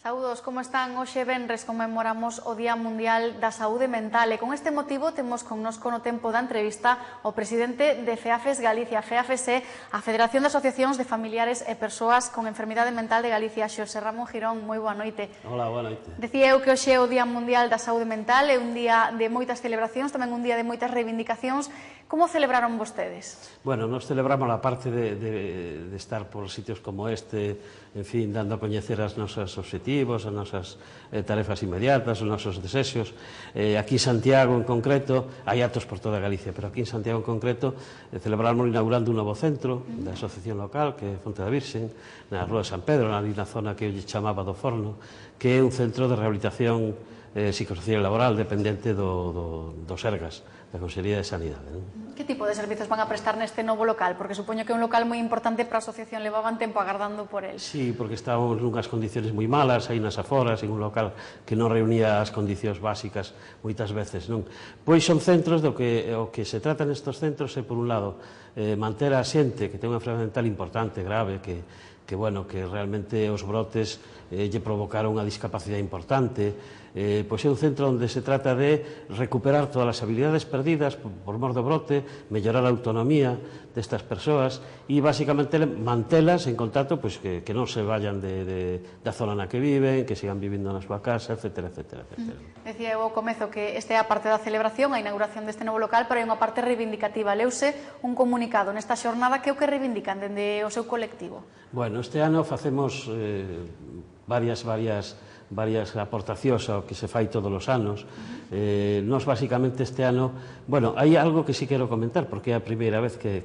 Saúdos, como están? Hoxe venres conmemoramos o Día Mundial da Saúde Mental e con este motivo temos connosco no tempo da entrevista o presidente de FEAFES Galicia. FEAFES é a Federación de Asociacións de Familiares e Persoas con Enfermidade Mental de Galicia. Xosé Ramón Girón, moi boa noite. Hola, boa noite. Decía eu que hoxe é o Día Mundial da Saúde Mental, é un día de moitas celebracións, tamén un día de moitas reivindicacións. Como celebraron vostedes? Bueno, nos celebramos a parte de estar por sitios como este, en fin, dando a coñecer as nosas obxectivos, as nosas tarefas inmediatas, os nosos desexos. Aquí en Santiago, en concreto, hai actos por toda Galicia, pero aquí en Santiago, en concreto, celebramos inaugurando un novo centro da asociación local, que é Fonte da Virxen, na Rúa de San Pedro, na zona que eu chamaba do Forno, que é un centro de rehabilitación psicosocial e laboral dependente do Sergas, da Consellería de Sanidade. Que tipo de servizos van a prestar neste novo local? Porque supoño que é un local moi importante para a asociación, levaban tempo agardando por el. Sí, porque estábamos nunhas condiciones moi malas, aí nas aforas, en un local que non reunía as condicións básicas moitas veces, non? Pois son centros o que se trata nestes centros é, por un lado, manter a xente que ten unha enfermedade mental importante, grave, que realmente os brotes lle provocaron unha discapacidade importante, pois é un centro onde se trata de recuperar todas as habilidades perdidas por mor do brote, mellorar a autonomía destas persoas e, basicamente, mantelas en contacto, pois que non se vayan da zona na que viven, que sigan vivindo na súa casa, etc. Decía eu ao comezo que esta é a parte da celebración, a inauguración deste novo local, pero hai unha parte reivindicativa. Leuse un comunicado nesta xornada que é o que reivindican dende o seu colectivo. Bueno, este ano facemos varias aportacións ao que se fai todos os anos. Nos, basicamente, este ano, bueno, hai algo que sí quero comentar, porque é a primeira vez que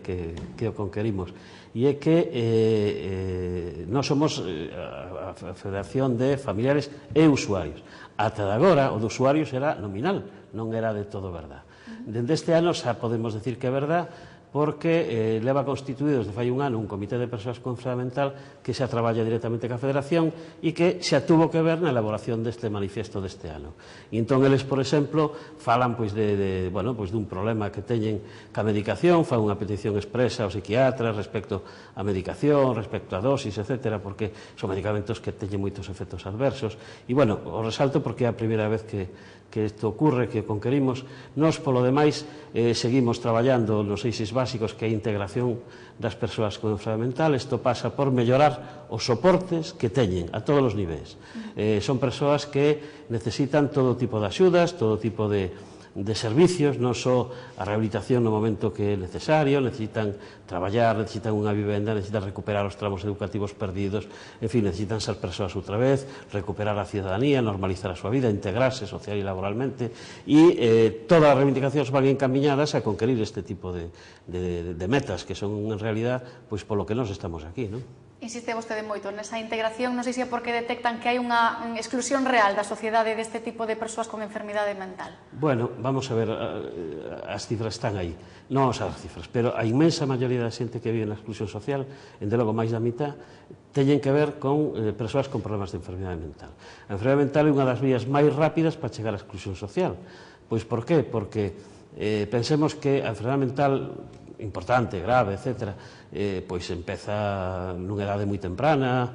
o conquerimos, e é que nós somos a Federación de Familiares e Usuarios. Ata de agora, o de usuarios era nominal, non era de todo verdad. Dende este ano xa podemos decir que é verdad, porque leva constituído desde fai un ano un comité de persoas con enfermedade mental que xa traballa directamente ca Federación e que xa tuvo que ver na elaboración deste manifesto deste ano. E entón eles, por exemplo, falan dun problema que teñen ca medicación, fan unha petición expresa aos psiquiatras respecto á medicación, respecto á dosis, etc., porque son medicamentos que teñen moitos efectos adversos. E, bueno, o resalto porque é a primeira vez que isto ocurre, que o conquerimos. Nós, polo demais, seguimos traballando nos eixes básicos, que é a integración das persoas con enfermedade mental. Isto pasa por mellorar os soportes que teñen a todos os niveis. Son persoas que necesitan todo tipo de axudas, todo tipo de servicios, non só a rehabilitación no momento que é necesario, necesitan traballar, necesitan unha vivenda, necesitan recuperar os tramos educativos perdidos, en fin, necesitan ser persoas outra vez, recuperar a ciudadanía, normalizar a súa vida, integrarse social e laboralmente, e todas as reivindicacións van encaminhadas a conquerir este tipo de metas, que son, en realidad, pois polo que nós estamos aquí, non? Insiste vostede moito nesa integración, non sei se é porque detectan que hai unha exclusión real da sociedade deste tipo de persoas con enfermidade mental. Bueno, vamos a ver, as cifras están aí, non as cifras, pero a inmensa maioría da xente que vive na exclusión social, de logo máis da mitad, teñen que ver con persoas con problemas de enfermidade mental. A enfermidade mental é unha das vías máis rápidas para chegar á exclusión social. Pois por qué? Porque pensemos que a enfermidade mental importante, grave, etc., pois empeza nunha idade moi temprana,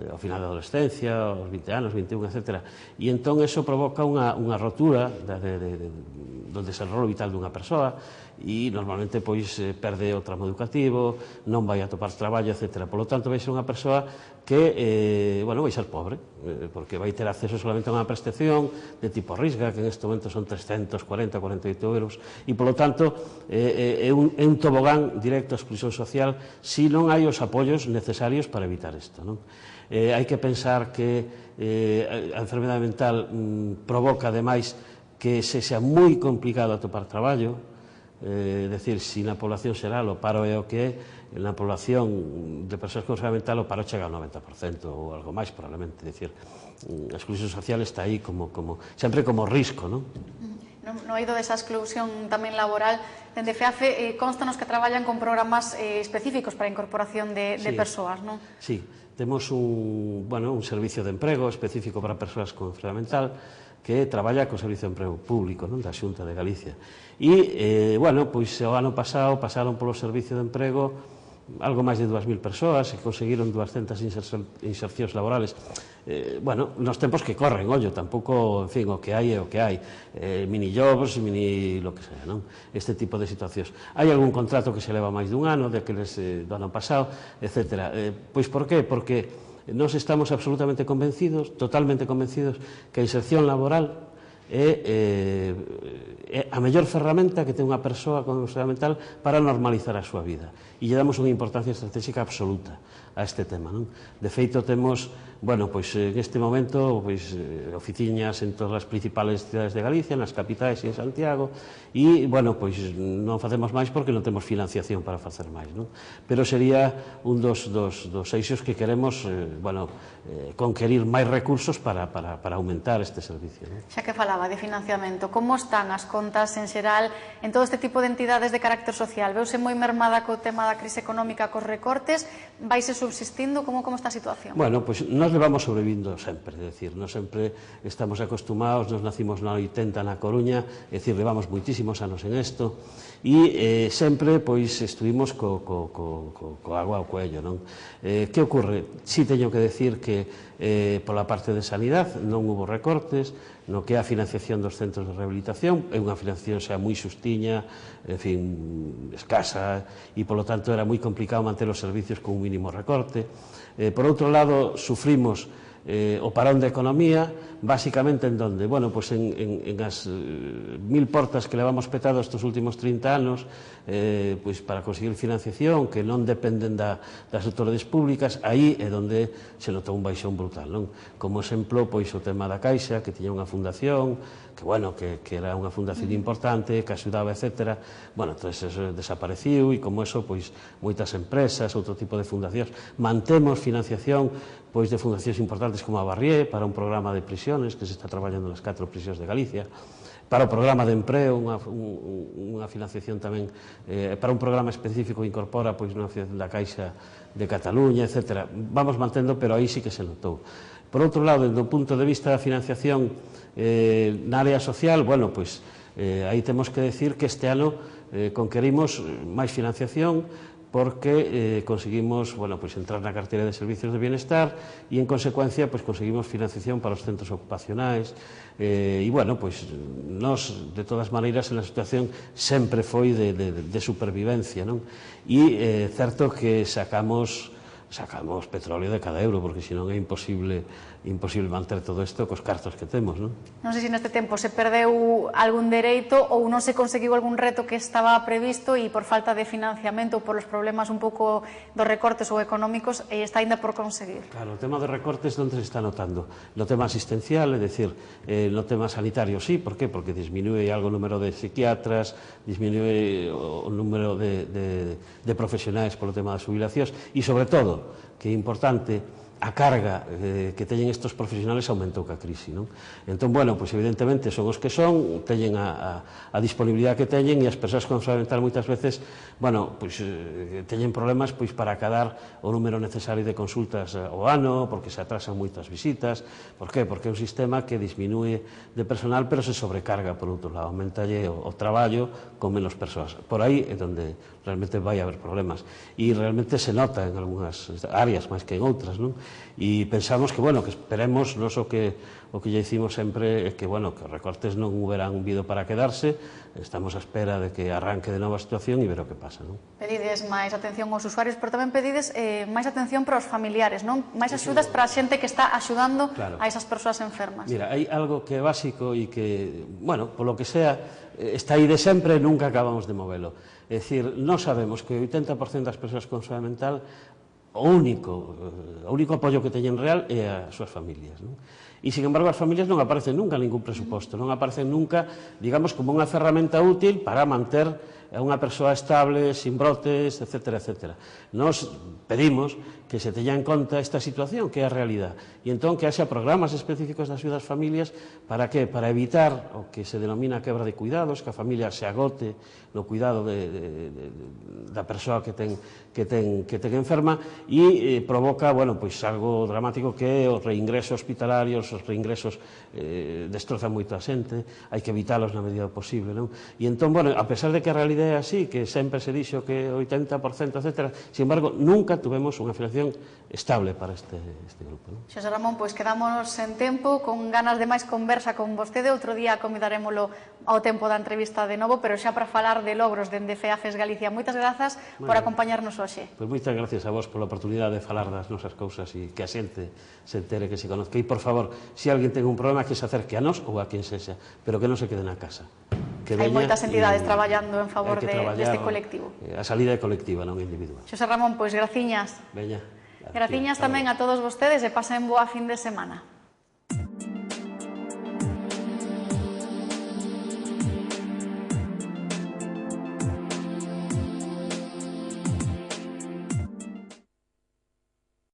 ao final da adolescencia, aos 20 anos, 21, etc. E entón eso provoca unha rotura do desenrolo vital dunha persoa e normalmente pois perde o tramo educativo, non vai a topar traballo, etc. Por lo tanto, vai ser unha persoa que, vai ser pobre, porque vai ter acceso solamente a unha prestación de tipo risga, que en este momento son 340, 48 euros, e, por lo tanto, é un tobogán directo á exclusión social se non hai os apoios necesarios para evitar isto, non? Hai que pensar que a enfermedade mental provoca, ademais, que sexa moi complicado atopar traballo, decir, se na población xeral o paro é o que é, na población de persoas con enfermedade mental o paro chega ao 90% ou algo máis, probablemente. Decir, a exclusión social está aí sempre como risco, non? No eido desa exclusión tamén laboral, dende FEAFE constanos que traballan con programas específicos para a incorporación de persoas, non? Sí, temos un servicio de emprego específico para persoas con enfermedade mental que traballa co Servicio de Emprego Público da Xunta de Galicia. E, pois o ano pasado pasaron polo Servicio de Emprego algo máis de 2.000 persoas e conseguiron 200 insercións laborales. Bueno, nos tempos que corren, ollo, tampouco, en fin, o que hai é o que hai, mini jobs, mini lo que sea, non? Este tipo de situacións. Hai algún contrato que se leva máis dun ano, daqueles do ano pasado, etc. Pois por qué? Porque nós estamos absolutamente convencidos, totalmente convencidos, que a inserción laboral é a mellor ferramenta que ten unha persoa con enfermidade mental para normalizar a súa vida. E lle damos unha importancia estratégica absoluta a este tema, non? De feito, temos, bueno, pois, en este momento, pois, oficinas en todas as principales cidades de Galicia, nas capitais e en Santiago, e, bueno, pois, non facemos máis porque non temos financiación para facer máis, non? Pero sería un dos eixos que queremos, bueno, conquerir máis recursos para aumentar este servicio, non? Xa que falaba de financiamento, como están as contas en xeral en todo este tipo de entidades de carácter social? Veuse moi mermada co tema da crise económica, cos recortes, vaise subsistindo, como está a situación? Bueno, pois nós levamos sobrevivindo sempre, é dicir, nós sempre estamos acostumados, nos nacimos na 80 na Coruña, é dicir, levamos moitísimos anos en isto, e sempre, pois, estuvimos co agua ao cuello, non? Que ocorre? Si teño que decir que pola parte de sanidade non hubo recortes, no que é a financiación dos centros de rehabilitación, é unha financiación xa moi xustiña, en fin, escasa, e polo tanto era moi complicado manter os servicios con un mínimo recorte. Por outro lado, sufrimos o parón de economía, basicamente en donde? Bueno, pois en as 1000 portas que levamos petado estes últimos 30 anos, pois para conseguir financiación que non dependen das autoridades públicas, aí é onde se notou un baixón brutal, non? Como exemplo, pois o tema da Caixa, que tiña unha fundación, que, bueno, que era unha fundación importante, que axudaba, etc. Bueno, entón, eso desapareciu, e como eso, pois, moitas empresas, outro tipo de fundacións. Mantemos financiación, pois, de fundacións importantes como a Barrié, para un programa de prisiones que se está traballando nas 4 prisións de Galicia, para o programa de empreo, unha financiación tamén, para un programa específico que incorpora, pois, unha financiación da Caixa de Cataluña, etc. Vamos mantendo, pero aí sí que se notou. Por outro lado, desde o punto de vista da financiación na área social, bueno, pois, aí temos que decir que este ano conquerimos máis financiación, porque conseguimos, bueno, pues, entrar na carteira de servicios de bienestar e, en consecuencia, pues, conseguimos financiación para os centros ocupacionais e, bueno, pues, nós, de todas maneiras, en a situación sempre foi de supervivencia, non? E certo que sacamos petróleo de cada euro, porque senón é imposible manter todo isto cos cartos que temos, non? Non sei se neste tempo se perdeu algún dereito ou non se conseguiu algún reto que estaba previsto e por falta de financiamento ou por os problemas un pouco dos recortes ou económicos está ainda por conseguir. Claro, o tema de recortes onde se está notando? No tema asistencial, é dicir, no tema sanitario, sí, por qué? Porque disminúe algo o número de psiquiatras, disminúe o número de profesionais polo tema das jubilacións e, sobre todo, que é importante, a carga que teñen estes profesionales aumentou ca crise, non? Entón, bueno, pois evidentemente son os que son, teñen a disponibilidade que teñen, e as persoas con enfermidade mental moitas veces, bueno, pois teñen problemas pois para acadar o número necesario de consultas ao ano, porque se atrasan moitas visitas. Por qué? Porque é un sistema que disminúe de personal, pero se sobrecarga por outro lado, aumentalle o traballo con menos persoas. Por aí é onde realmente vai haber problemas, e realmente se nota en algunhas áreas máis que en outras, non? E pensamos que, bueno, que esperemos, nos o que lle dicimos sempre é que, bueno, que os recortes non houberan vido para quedarse, estamos á espera de que arranque de nova situación e ver o que pasa, non? Pedides máis atención aos usuarios, pero tamén pedides máis atención para os familiares, non? Máis axudas para a xente que está axudando a esas persoas enfermas. Mira, hai algo que é básico e que, bueno, polo que sea, está aí de sempre e nunca acabamos de movelo. É dicir, nós sabemos que o 80% das persoas con enfermidade mental o único apoio que teñen real é as súas familias, non? E, sin embargo, as familias non aparecen nunca en ningún presuposto, non aparecen nunca, digamos, como unha ferramenta útil para manter a unha persoa estable, sin brotes, etc. etc. Nos pedimos que se teña en conta esta situación, que é a realidade, e entón que haxa programas específicos de axuda ás familias. Para que? Para evitar o que se denomina quebra de cuidados, que a familia se agote no cuidado da persoa que ten enferma, e provoca, bueno, pois algo dramático que é o reingreso hospitalarios, os reingresos destrozan moito a xente, hai que evitalos na medida posible, non? E entón, bueno, a pesar de que a realidade idea así, que sempre se dixo que 80%, etc. Sin embargo, nunca tuvemos unha afiliación estable para este grupo. Xosé Ramón, pois quedámonos en tempo, con ganas de máis conversa con vostede. Outro día convidarémolo ao tempo da entrevista de novo, pero xa para falar de logros dende FEAFES Galicia. Moitas grazas por acompañarnos hoxe. Pois moitas gracias a vos pola oportunidade de falar das nosas cousas e que a xente se entere, que se conozca. E, por favor, se alguén ten un problema, que se acerque a nós ou a quen sexa, pero que non se quede na casa. Hai moitas entidades traballando en favor deste colectivo. A salida é colectiva, non individual. Xosé Ramón, pois graciñas. Veña. Graciñas tamén a todos vostedes e pasen boa fin de semana.